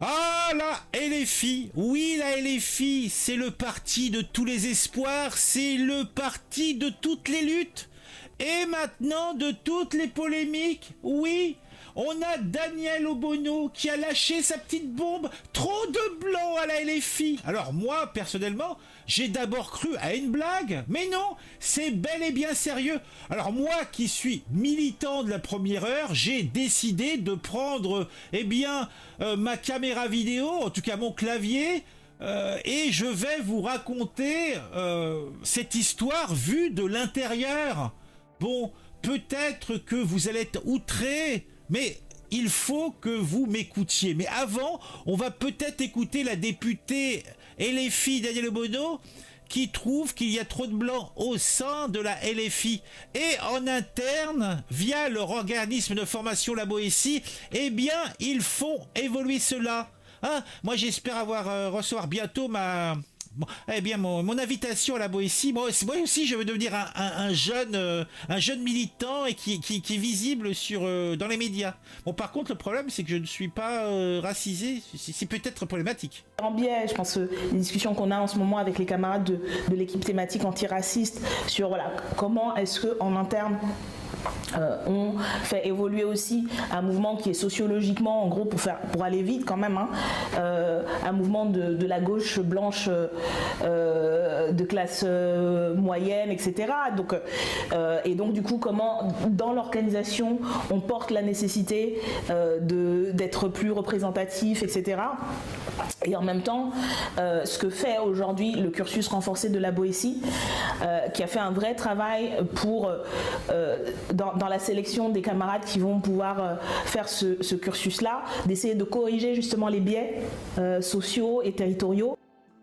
Ah, la LFI, oui, la LFI, c'est le parti de tous les espoirs, c'est le parti de toutes les luttes, et maintenant de toutes les polémiques, oui. On a Daniel Obono qui a lâché sa petite bombe. Trop de blanc à la LFI. Alors moi, personnellement, j'ai d'abord cru à une blague. Mais non, c'est bel et bien sérieux. Alors moi qui suis militant de la première heure, j'ai décidé de prendre ma caméra vidéo, en tout cas mon clavier, et je vais vous raconter cette histoire vue de l'intérieur. Bon, peut-être que vous allez être outrés, mais il faut que vous m'écoutiez. Mais avant, on va peut-être écouter la députée LFI Daniel Obono qui trouve qu'il y a trop de blancs au sein de la LFI. Et en interne, via leur organisme de formation La Boétie, eh bien, ils font évoluer cela. Hein, moi, j'espère recevoir bientôt mon invitation à la Boétie. Moi aussi, je veux devenir un jeune militant et qui est visible dans les médias. Bon, par contre, le problème, c'est que je ne suis pas racisé. C'est peut-être problématique. En biais, je pense, les discussions qu'on a en ce moment avec les camarades de l'équipe thématique antiraciste sur voilà, comment est-ce qu'en interne, on fait évoluer aussi un mouvement qui est sociologiquement, en gros, pour aller vite quand même, un mouvement de la gauche blanche de classe moyenne, etc. Et donc du coup, comment dans l'organisation on porte la nécessité d'être plus représentatif, etc. Et en même temps, ce que fait aujourd'hui le cursus renforcé de la Boétie, qui a fait un vrai travail pour dans la sélection des camarades qui vont pouvoir faire ce cursus-là, d'essayer de corriger justement les biais sociaux et territoriaux.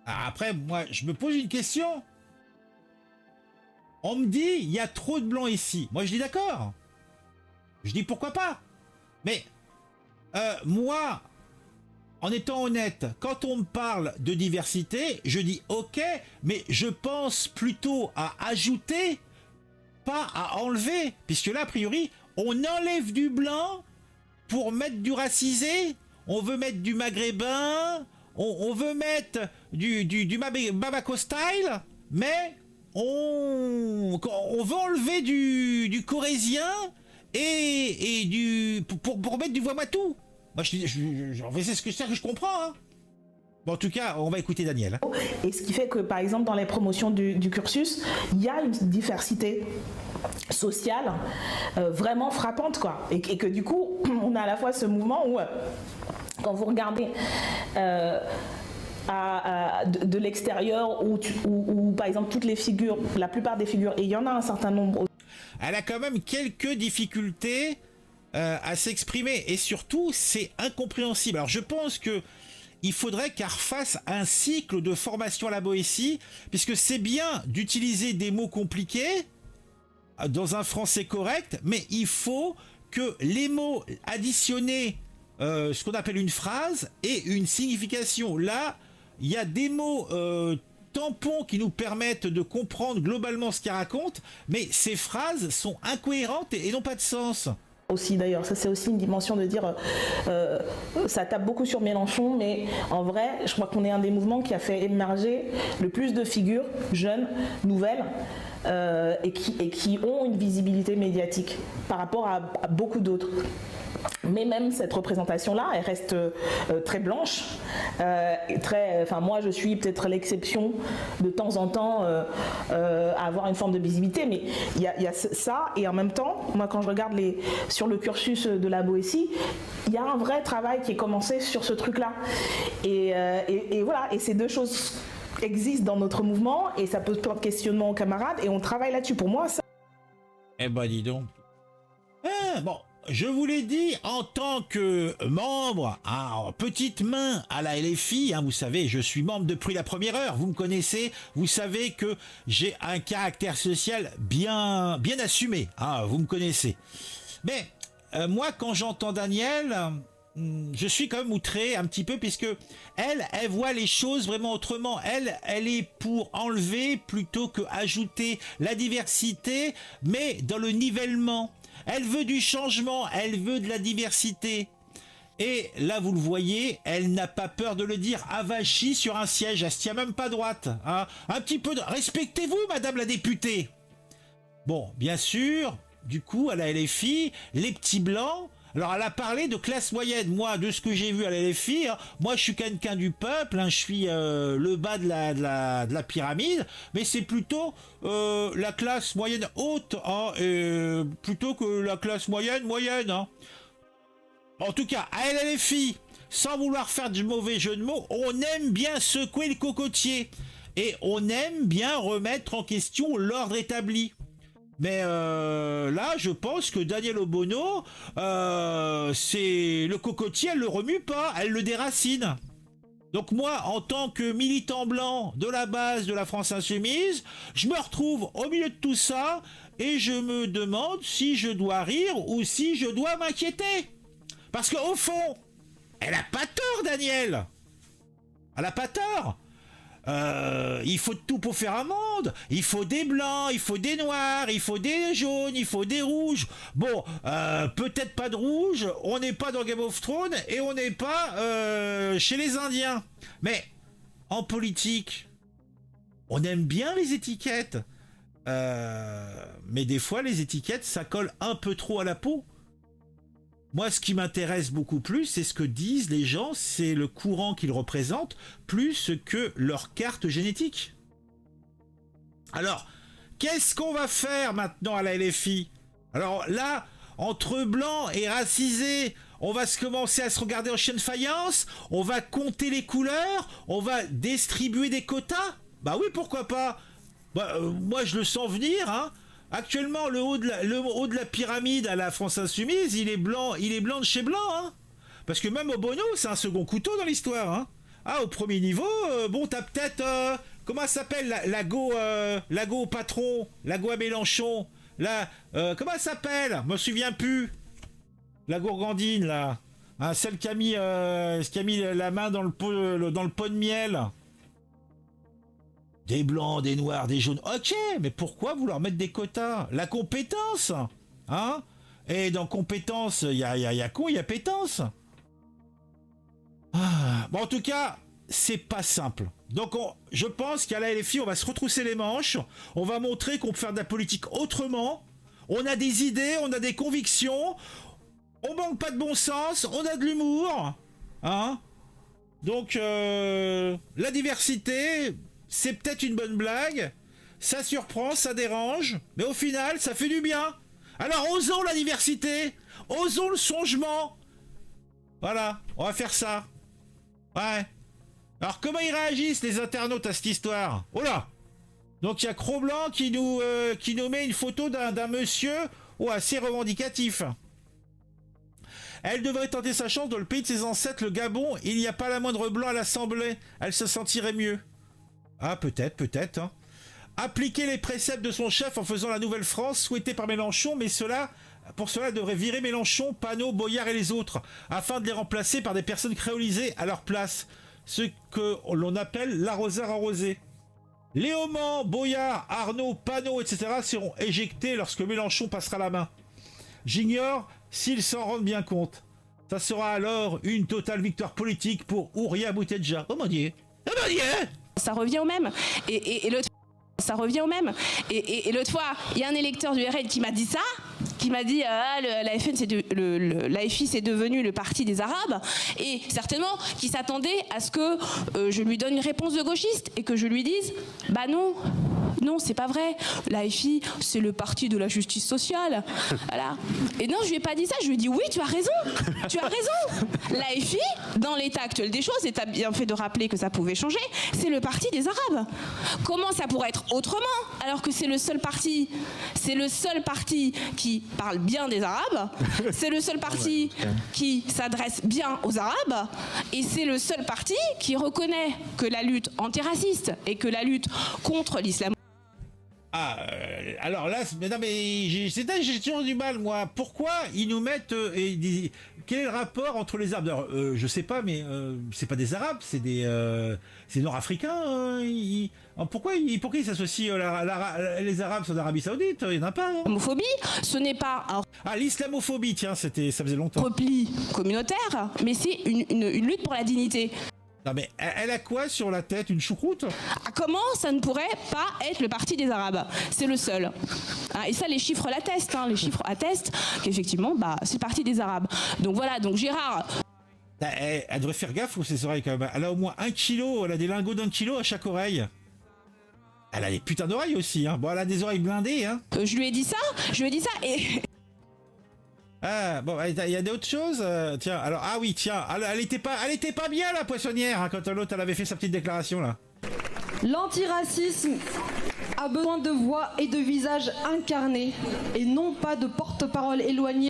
Après, moi, je me pose une question. On me dit, il y a trop de blancs ici. Moi, je dis d'accord. Je dis pourquoi pas. Mais moi, en étant honnête, quand on me parle de diversité, je dis ok, mais je pense plutôt à ajouter, pas à enlever. Puisque là, a priori, on enlève du blanc pour mettre du racisé. On veut mettre du maghrébin. On veut mettre du Babako style, mais on veut enlever du corésien et pour mettre du Wamatou. Moi, c'est ce que je comprends. Hein. Bon, en tout cas, on va écouter Daniel. Et ce qui fait que, par exemple, dans les promotions du cursus, il y a une diversité sociale vraiment frappante, quoi. Et que du coup, on a à la fois ce mouvement où, quand vous regardez de l'extérieur, où par exemple toutes les figures, la plupart des figures, et il y en a un certain nombre. Elle a quand même quelques difficultés à s'exprimer, et surtout c'est incompréhensible. Alors je pense que il faudrait qu'elle refasse un cycle de formation à la Boétie, puisque c'est bien d'utiliser des mots compliqués dans un français correct, mais il faut que les mots additionnés, ce qu'on appelle une phrase, aient une signification. Là, il y a des mots tampons qui nous permettent de comprendre globalement ce qu'elle raconte, mais ces phrases sont incohérentes et n'ont pas de sens. Aussi d'ailleurs, ça c'est aussi une dimension de dire ça tape beaucoup sur Mélenchon, mais en vrai je crois qu'on est un des mouvements qui a fait émerger le plus de figures jeunes, nouvelles et qui ont une visibilité médiatique par rapport à beaucoup d'autres. Mais même cette représentation-là, elle reste très blanche. Moi, je suis peut-être l'exception de temps en temps à avoir une forme de visibilité, mais il y a ça. Et en même temps, moi, quand je regarde sur le cursus de la Boétie, il y a un vrai travail qui est commencé sur ce truc-là. Et voilà, et ces deux choses existent dans notre mouvement, et ça pose plein de questionnements aux camarades, et on travaille là-dessus. Pour moi, ça... Eh ben, dis donc. Bon. Je vous l'ai dit, en tant que membre, en petite main à la LFI, vous savez, je suis membre depuis la première heure, vous me connaissez, vous savez que j'ai un caractère social bien assumé, vous me connaissez. Mais moi, quand j'entends Daniel, je suis quand même outré un petit peu, puisque elle voit les choses vraiment autrement. Elle est pour enlever plutôt que ajouter la diversité, mais dans le nivellement. Elle veut du changement, elle veut de la diversité. Et là, vous le voyez, elle n'a pas peur de le dire, avachie sur un siège, elle se tient même pas droite. Hein. Un petit peu de... Respectez-vous, madame la députée. Bon, bien sûr, du coup, à la LFI, les petits blancs... Alors, elle a parlé de classe moyenne. Moi, de ce que j'ai vu à la LFI, hein, moi, je suis quelqu'un du peuple, hein, je suis le bas de la pyramide, mais c'est plutôt la classe moyenne haute, hein, plutôt que la classe moyenne. Hein. En tout cas, à la LFI, sans vouloir faire de mauvais jeu de mots, on aime bien secouer le cocotier. Et on aime bien remettre en question l'ordre établi. Mais là, je pense que Daniel Obono, c'est le cocotier, elle le remue pas, elle le déracine. Donc moi, en tant que militant blanc de la base de la France Insoumise, je me retrouve au milieu de tout ça et je me demande si je dois rire ou si je dois m'inquiéter. Parce qu'au fond, elle a pas tort, Daniel. Elle a pas tort. Il faut de tout pour faire un monde. Il faut des blancs, il faut des noirs, il faut des jaunes, il faut des rouges. Bon, peut-être pas de rouge, on n'est pas dans Game of Thrones et on n'est pas chez les Indiens. Mais en politique, on aime bien les étiquettes. Mais des fois, les étiquettes, ça colle un peu trop à la peau. Moi, ce qui m'intéresse beaucoup plus, c'est ce que disent les gens, c'est le courant qu'ils représentent, plus que leur carte génétique. Alors, qu'est-ce qu'on va faire maintenant à la LFI? Alors là, entre blancs et racisés, on va commencer à se regarder en chien de faïence, on va compter les couleurs, on va distribuer des quotas. Bah oui, pourquoi pas? Moi, je le sens venir, hein. Actuellement, le haut de la pyramide à la France Insoumise, il est blanc de chez blanc, hein. Parce que même Obono, c'est un second couteau dans l'histoire, hein. Ah, au premier niveau, bon, t'as peut-être, comment ça s'appelle, la go au patron, la go à Mélenchon, comment ça s'appelle? Je me souviens plus. La gourgandine, là. Hein, celle qui a mis la main dans le pot de miel. Des blancs, des noirs, des jaunes. Ok, mais pourquoi vouloir mettre des quotas? La compétence, hein? Et dans compétence, il y a con, il y a pétence. Bon, en tout cas, c'est pas simple. Donc, je pense qu'à la LFI, on va se retrousser les manches. On va montrer qu'on peut faire de la politique autrement. On a des idées, on a des convictions. On manque pas de bon sens, on a de l'humour. Hein? Donc, la diversité... C'est peut-être une bonne blague, ça surprend, ça dérange, mais au final, ça fait du bien. Alors osons la diversité, osons le changement. Voilà, on va faire ça. Ouais. Alors comment ils réagissent les internautes à cette histoire? Oh là. Donc il y a Cro-Blanc qui nous met une photo d'un monsieur assez revendicatif. Elle devrait tenter sa chance dans le pays de ses ancêtres, le Gabon. Il n'y a pas la moindre blanc à l'Assemblée. Elle se sentirait mieux. Ah, peut-être. Hein. Appliquer les préceptes de son chef en faisant la nouvelle France souhaitée par Mélenchon, mais pour cela devrait virer Mélenchon, Panot, Boyard et les autres, afin de les remplacer par des personnes créolisées à leur place, ce que l'on appelle l'arroseur arrosé. Léaumont, Boyard, Arnaud, Panot, etc. seront éjectés lorsque Mélenchon passera la main. J'ignore s'ils s'en rendent bien compte. Ça sera alors une totale victoire politique pour Ouria Boutedja. Oh mon Dieu! Oh mon Dieu! Ça revient au même. Et l'autre ça revient au même. Et l'autre fois, il y a un électeur du RN qui m'a dit ça, qui m'a dit l'AFI c'est devenu le parti des Arabes, et certainement qui s'attendait à ce que je lui donne une réponse de gauchiste et que je lui dise bah non, c'est pas vrai. L'AFI, c'est le parti de la justice sociale. Voilà. Et non, je lui ai pas dit ça. Je lui ai dit oui, tu as raison. L'AFI, dans l'état actuel des choses, et tu as bien fait de rappeler que ça pouvait changer, c'est le parti des Arabes. Comment ça pourrait être autrement, alors que c'est le seul parti qui parle bien des Arabes, c'est le seul parti qui s'adresse bien aux Arabes, et c'est le seul parti qui reconnaît que la lutte antiraciste et que la lutte contre l'islam. Alors là, mais non, mais j'ai toujours du mal, moi. Pourquoi ils nous mettent... quel est le rapport entre les Arabes? Alors, je sais pas, mais c'est pas des Arabes, c'est c'est Nord-Africains. Pourquoi ils s'associent les Arabes sont d'Arabie Saoudite? Il y en a pas. Hein. Homophobie, ce n'est pas un L'islamophobie, tiens, ça faisait longtemps. repli communautaire, mais c'est une lutte pour la dignité. Non mais elle a quoi sur la tête? Une choucroute? Comment ça ne pourrait pas être le parti des Arabes? C'est le seul. Et ça, les chiffres l'attestent. Les chiffres attestent qu'effectivement, c'est le parti des Arabes. Donc voilà, donc Gérard... Elle devrait faire gaffe aux ses oreilles quand même. Elle a au moins 1 kilo, elle a des lingots d'1 kilo à chaque oreille. Elle a des putains d'oreilles aussi. Hein. Bon, elle a des oreilles blindées. Hein. Je lui ai dit ça et... Ah, bon, il y a d'autres choses. Tiens, alors, oui, tiens, elle était pas bien, la poissonnière, hein, quand l'autre, elle avait fait sa petite déclaration, là. L'antiracisme a besoin de voix et de visages incarnés, et non pas de porte-parole éloignés.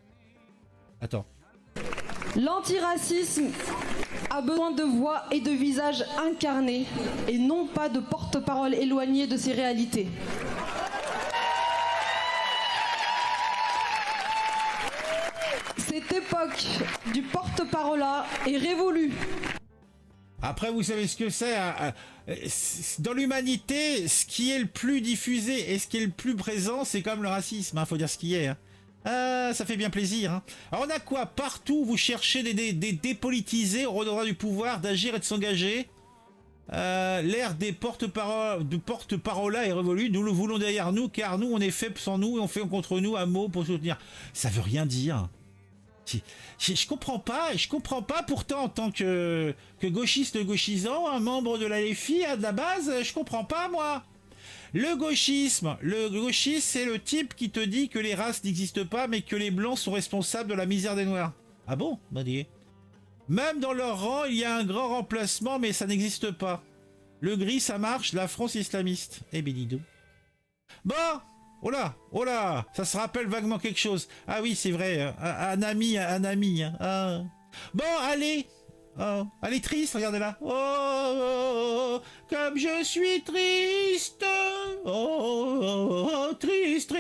Attends. L'antiracisme a besoin de voix et de visages incarnés, et non pas de porte-parole éloignés de ses réalités. Cette époque du porte-parole est révolue. Après, vous savez ce que c'est dans l'humanité, ce qui est le plus diffusé et ce qui est le plus présent, c'est comme le racisme, faut dire ce qui est. Hein. Ça fait bien plaisir. Hein. Alors on a quoi? Partout, vous cherchez des dépolitisés au droit du pouvoir, d'agir et de s'engager. L'ère des porte-parole est révolue. Nous le voulons derrière nous, car nous, on est faibles sans nous et on fait contre nous un mot pour soutenir. Ça veut rien dire. Je comprends pas pourtant en tant que gauchiste gauchisant, un membre de la LFI à la base, je comprends pas moi. Le gauchisme, c'est le type qui te dit que les races n'existent pas mais que les blancs sont responsables de la misère des noirs. Ah bon? Bah dis. Même dans leur rang, il y a un grand remplacement mais ça n'existe pas. Le gris ça marche, la France islamiste. Eh ben dis donc. Bon. Oh là, ça se rappelle vaguement quelque chose. Ah oui, c'est vrai, un ami. Hein. Bon, allez. Elle est triste, regardez-la. Oh, comme je suis triste. Oh, triste.